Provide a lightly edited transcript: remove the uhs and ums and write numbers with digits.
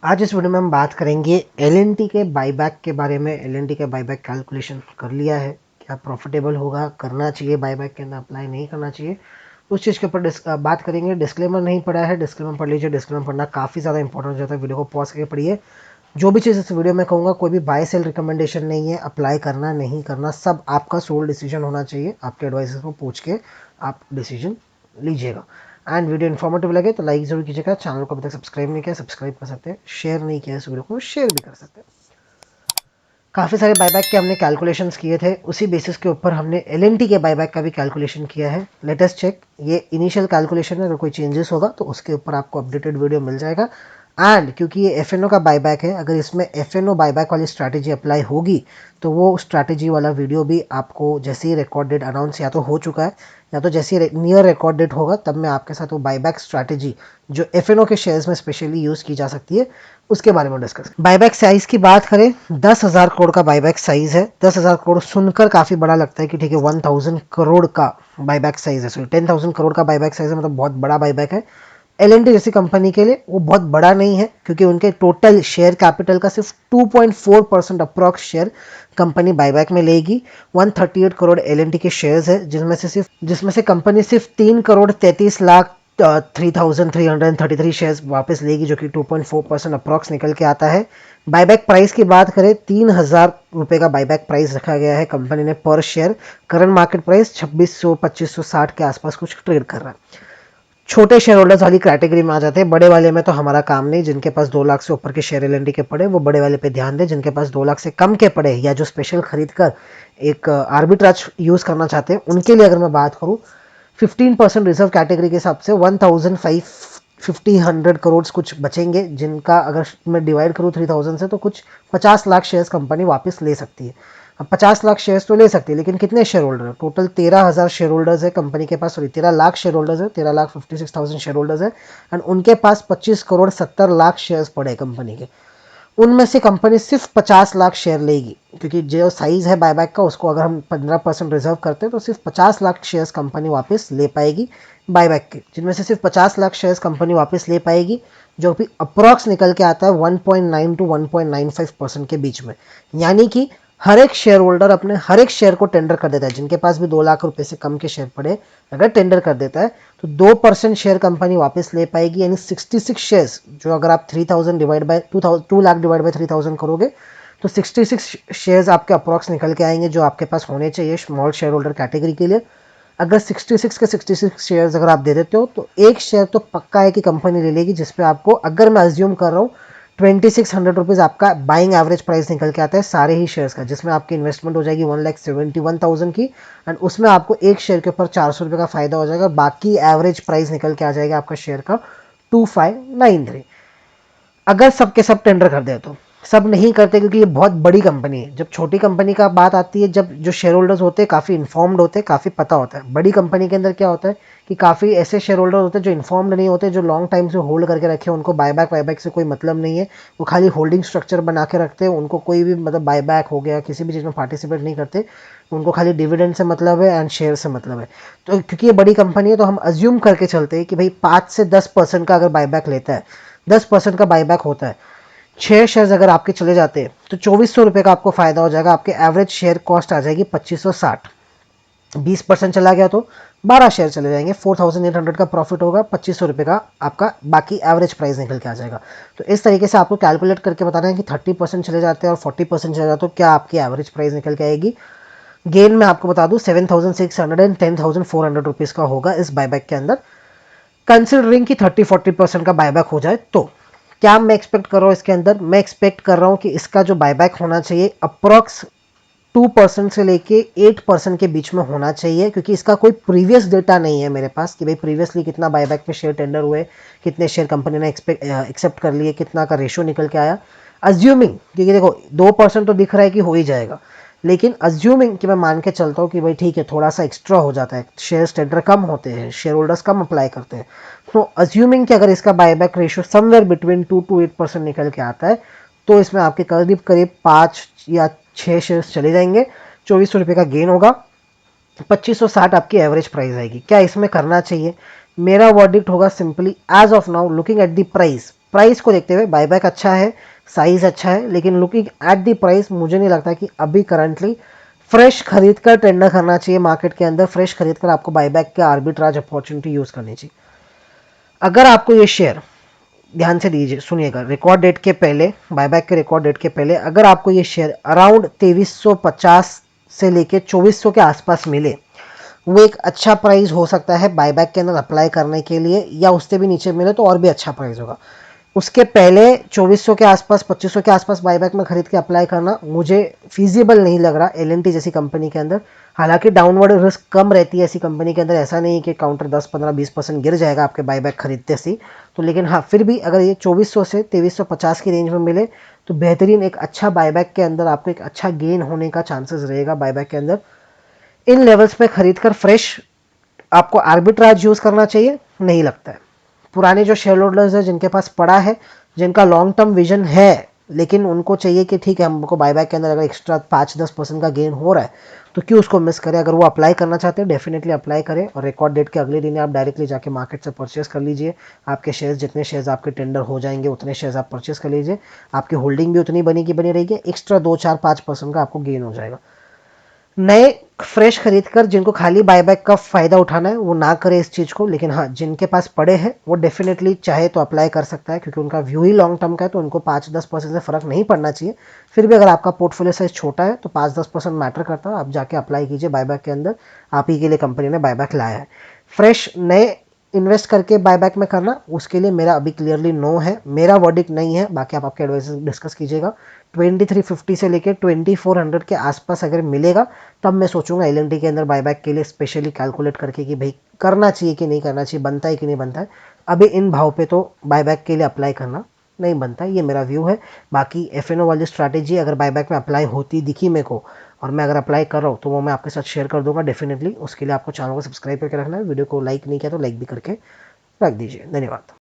आज इस वीडियो में हम बात करेंगे एल के बाईबैक के बारे में। एल के बाईबैक कैलकुलेशन कर लिया है, क्या प्रॉफिटेबल होगा, करना चाहिए बाईबैक के अंदर, अप्लाई नहीं करना चाहिए, उस चीज़ के ऊपर बात करेंगे। डिस्क्लेमर नहीं पढ़ा है, डिस्क्लेमर पढ़ लीजिए। डिस्क्लेमर पढ़ना काफ़ी ज़्यादा इंपॉर्टेंट हो जाता है, वीडियो को पॉज करके पढ़िए। जो भी चीज़ इस वीडियो में कहूँगा कोई भी बाय सेल रिकमेंडेशन नहीं है, अप्लाई करना नहीं करना सब आपका सोल डिसीजन होना चाहिए। आपके एडवाइजर को पूछ के आप डिसीजन लीजिएगा। एंड वीडियो इन्फॉर्मेटिव लगे तो लाइक जरूर कीजिएगा। चैनल को अभी तक सब्सक्राइब नहीं किया, सब्सक्राइब कर सकते हैं। शेयर नहीं किया इस वीडियो को, शेयर भी कर सकते हैं। काफ़ी सारे बायबैक के हमने कैलकुलेशंस किए थे, उसी बेसिस के ऊपर हमने एल के बायबैक का भी कैलकुलेशन किया है। लेटेस्ट चेक, ये इनिशियल कैलकुलेशन है, अगर कोई चेंजेस होगा तो उसके ऊपर आपको अपडेटेड वीडियो मिल जाएगा। एंड क्योंकि ये एफ का बायबैक है, अगर इसमें एफ बायबैक वाली स्ट्रैटेजी अप्लाई होगी तो वो स्ट्रैटेजी वाला वीडियो भी आपको जैसे ही रिकॉर्ड डेट अनाउंस या तो हो चुका है या तो जैसे ही नियर रिकॉर्ड डेट होगा तब मैं आपके साथ वो बायबैक स्ट्रैटेजी जो एफ के शेयर्स में स्पेशली यूज़ की जा सकती है उसके बारे में डिस्कस। बायबैक साइज की बात करें, 10,000 करोड़ का बायबैक साइज है। 10,000 करोड़ सुनकर काफ़ी बड़ा लगता है कि ठीक है 1,000 करोड़ का बायबैक साइज है, सॉरी 10,000 करोड़ का बायबैक साइज है, मतलब बहुत बड़ा बायबैक है। एल जैसी कंपनी के लिए वो बहुत बड़ा नहीं है, क्योंकि उनके टोटल शेयर कैपिटल का सिर्फ 2.4% अप्रॉक्स शेयर कंपनी बायबैक में लेगी। 138 करोड़ एल के शेयर्स है, जिसमें से कंपनी सिर्फ 3,33,00,000 3,333 शेयर्स वापस लेगी, जो कि 2.4% अप्रॉक्स निकल के आता है। बायबैक प्राइस की बात करें, 3,000 रुपये का बायबैक प्राइस रखा गया है कंपनी ने पर शेयर। करंट मार्केट प्राइस 2600-2560 के आसपास कुछ ट्रेड कर रहा है। छोटे शेयर होल्डर्स वाली कैटेगरी में आ जाते हैं, बड़े वाले में तो हमारा काम नहीं। जिनके पास 2 लाख से ऊपर के शेयर एल के पड़े वो बड़े वाले पे ध्यान दें। जिनके पास 2 लाख से कम के पड़े या जो स्पेशल खरीद कर एक आर्बिट्राज यूज़ करना चाहते हैं उनके लिए अगर मैं बात करूँ, 15% रिजर्व कैटेगरी के हिसाब से 1,550 करोड़ कुछ बचेंगे, जिनका अगर मैं डिवाइड करूँ 3,000 से तो कुछ 50 लाख शेयर्स कंपनी वापस ले सकती है। अब 50 लाख शेयर्स तो ले सकती है, लेकिन कितने शेयर होल्डर है? टोटल 13,000 शेयर होल्डर्स है कंपनी के पास, सॉरी 13 लाख शेयर होल्डर्स है, 13,56,000 शेयर होल्डर्स है। एंड उनके पास 25 करोड़ 70 लाख शेयर्स पड़े कंपनी के। उनमें से कंपनी सिर्फ 50 लाख शेयर लेगी, क्योंकि जो साइज है बायबैक का उसको अगर हम 15% रिजर्व करते हैं तो सिर्फ 50 लाख शेयर्स कंपनी वापस ले पाएगी बायबैक के, जिनमें से सिर्फ 50 लाख शेयर्स कंपनी वापस ले पाएगी, जो भी अप्रॉक्स निकल के आता है 1.9 to 1.95% के बीच में। यानी कि हर एक शेयर होल्डर अपने हर एक शेयर को टेंडर कर देता है। जिनके पास भी 2 लाख रुपए से कम के शेयर पड़े, अगर टेंडर कर देता है तो 2% शेयर कंपनी वापस ले पाएगी। यानी 66 शेयर्स, जो अगर आप 3,000 divide by 2 lakh divide by 3,000 करोगे तो 66 शेयर्स आपके अप्रॉक्स निकल के आएंगे, जो आपके पास होने चाहिए स्मॉल शेयर होल्डर कैटेगरी के लिए। अगर 66 के 66 शेयर्स अगर आप दे देते हो तो एक शेयर तो पक्का है कि कंपनी ले लेगी, जिसपे आपको, अगर मैं अज्यूम कर रहा हूँ, 2,600 रुपीज़ आपका बाइंग एवरेज प्राइस निकल के आता है सारे ही शेयर्स का, जिसमें आपकी इन्वेस्टमेंट हो जाएगी 1,71,000 की। एंड उसमें आपको एक शेयर के ऊपर 400 रुपये का फायदा हो जाएगा। बाकी एवरेज प्राइस निकल के आ जाएगा आपका शेयर का 2,593। अगर सब के सब टेंडर कर दे तो, सब नहीं करते क्योंकि ये बहुत बड़ी कंपनी है। जब छोटी कंपनी का बात आती है, जब जो शेयर होल्डर्स होते हैं काफ़ी इन्फॉर्म्ड होते हैं, काफ़ी पता होता है। बड़ी कंपनी के अंदर क्या होता है कि काफ़ी ऐसे शेयर होल्डर होते हैं जो इन्फॉर्म्ड नहीं होते, जो लॉन्ग टाइम से होल्ड करके रखे, उनको बायबैक वायबैक से कोई मतलब नहीं है। वो खाली होल्डिंग स्ट्रक्चर बना के रखते हैं, उनको कोई भी मतलब बायबैक हो गया किसी भी चीज़ में पार्टिसिपेट नहीं करते। उनको खाली डिविडेंड से मतलब है एंड शेयर से मतलब है। तो क्योंकि ये बड़ी कंपनी है तो हम अज्यूम करके चलते हैं कि भाई 5 से 10% का अगर बायबैक लेता है, 10% का बायबैक होता है, 6 शेयर्स अगर आपके चले जाते हैं तो 2,400 रुपये का आपको फायदा हो जाएगा। आपके एवरेज शेयर कॉस्ट आ जाएगी 2,560। 20% चला गया तो 12 शेयर चले जाएंगे, 4,800 का प्रॉफिट होगा। 2,500 रुपये का आपका बाकी एवरेज प्राइस निकल के आ जाएगा। तो इस तरीके से आपको कैलकुलेट करके बताना है कि 30% चले जाते हैं और 40% चले जाते हैं तो क्या आपकी एवरेज प्राइस निकल के आएगी। गेन मैं आपको बता दूं 7,600 एंड 10,400 रुपीज़ का होगा इस बायबैक के अंदर, कंसिडरिंग कि 30-40% का बायबैक हो जाए तो। क्या मैं एक्सपेक्ट कर रहा हूँ इसके अंदर? मैं एक्सपेक्ट कर रहा हूँ कि इसका जो बायबैक होना चाहिए अप्रॉक्स 2% से लेके 8% के बीच में होना चाहिए, क्योंकि इसका कोई प्रीवियस डेटा नहीं है मेरे पास कि भाई प्रीवियसली कितना बायबैक पे शेयर टेंडर हुए, कितने शेयर कंपनी ने एक्सेप्ट कर लिए, कितना का रेशियो निकल के आया। अज्यूमिंग, क्योंकि देखो 2% तो दिख रहा है कि हो ही जाएगा, लेकिन अज्यूमिंग कि मैं मान के चलता हूँ कि भाई ठीक है थोड़ा सा एक्स्ट्रा हो जाता है, शेयर टेंडर कम होते हैं, शेयर होल्डर्स कम अप्लाई करते हैं, तो अज्यूमिंग कि अगर इसका buyback ratio somewhere between 2 to 8% निकल के आता है तो इसमें आपके करीब करीब 5 या 6 शेयर्स चले जाएंगे। 2,400 रुपये का गेन होगा, 2,560 आपकी एवरेज प्राइस आएगी। क्या इसमें करना चाहिए? मेरा वर्डिक्ट होगा simply as of now looking at the price, price को देखते हुए बायबैक अच्छा है, साइज अच्छा है, लेकिन लुकिंग एट दी प्राइस मुझे नहीं लगता कि अभी करंटली फ्रेश खरीद कर टेंडर करना चाहिए मार्केट के अंदर। फ्रेश खरीद कर आपको बायबैक के आर्बिट्राज अपॉर्चुनिटी यूज करनी चाहिए। अगर आपको ये शेयर, ध्यान से दीजिए, सुनिएगा, रिकॉर्ड डेट के पहले, बायबैक के रिकॉर्ड डेट के पहले अगर आपको ये शेयर अराउंड 2350 से लेके 2400 के आसपास मिले, वो एक अच्छा प्राइस हो सकता है बायबैक के अंदर अप्लाई करने के लिए, या उससे भी नीचे मिले तो और भी अच्छा प्राइस होगा। उसके पहले 2400 के आसपास, 2500 के आसपास बायबैक में खरीद के अप्लाई करना मुझे फीजिबल नहीं लग रहा एलएनटी जैसी कंपनी के अंदर। हालांकि डाउनवर्ड रिस्क कम रहती है ऐसी कंपनी के अंदर, ऐसा नहीं कि काउंटर 10-15-20% गिर जाएगा आपके बायबैक खरीदते से, तो लेकिन हाँ फिर भी अगर ये 2400 से 2350 की रेंज में मिले तो बेहतरीन एक अच्छा बायबैक के अंदर आपको एक अच्छा गेन होने का चांसेस रहेगा बायबैक के अंदर। इन लेवल्स पे खरीद कर फ्रेश आपको आर्बिट्राज यूज करना चाहिए, नहीं लगता है। पुराने जो शेयर होल्डर्स है जिनके पास पड़ा है, जिनका लॉन्ग टर्म विजन है, लेकिन उनको चाहिए कि ठीक है हमको बायबैक के अंदर अगर एक्स्ट्रा 5-10% का गेन हो रहा है तो क्यों उसको मिस करें। अगर वो अप्लाई करना चाहते हैं डेफिनेटली अप्लाई करें, और रिकॉर्ड डेट के अगले दिन आप डायरेक्टली जाके मार्केट से परचेस कर लीजिए। आपके शेयर्स, जितने शेयर्स आपके टेंडर हो जाएंगे उतने शेयर्स आप परचेस कर लीजिए। आपकी होल्डिंग भी उतनी बनी की बनी रहेगी, एक्स्ट्रा 2-4-5% का आपको गेन हो जाएगा। नए फ्रेश खरीद कर जिनको खाली बायबैक का फायदा उठाना है वो ना करे इस चीज को, लेकिन हाँ जिनके पास पड़े हैं वो डेफिनेटली चाहे तो अप्लाई कर सकता है, क्योंकि उनका व्यू ही लॉन्ग टर्म का है तो उनको 5-10% से फर्क नहीं पड़ना चाहिए। फिर भी अगर आपका पोर्टफोलियो साइज छोटा है तो 5-10% मैटर करता है, आप जाके अप्लाई कीजिए बायबैक के अंदर। आप ही के लिए कंपनी ने बायबैक लाया है। फ्रेश नए इन्वेस्ट करके बायबैक में करना, उसके लिए मेरा अभी क्लियरली नो है, मेरा वर्डिक्ट नहीं है, बाकी आप आपके एडवाइस डिस्कस कीजिएगा। 2350 से लेकर 2400 के आसपास अगर मिलेगा तब मैं सोचूंगा एलएनटी के अंदर बायबैक के लिए स्पेशली कैलकुलेट करके कि भाई करना चाहिए कि नहीं करना चाहिए, बनता है कि नहीं बनता है। अभी इन भाव पे तो बायबैक के लिए अप्लाई करना नहीं बनता है, ये मेरा व्यू है। बाकी एफएनओ वाली स्ट्रैटेजी अगर बायबैक में अप्लाई होती दिखी मेरे को, और मैं अगर अप्लाई कर रहा हूँ तो वो मैं आपके साथ शेयर कर दूंगा डेफिनेटली। उसके लिए आपको चैनल को सब्सक्राइब करके रखना है, वीडियो को लाइक नहीं किया तो लाइक भी करके रख दीजिए। धन्यवाद।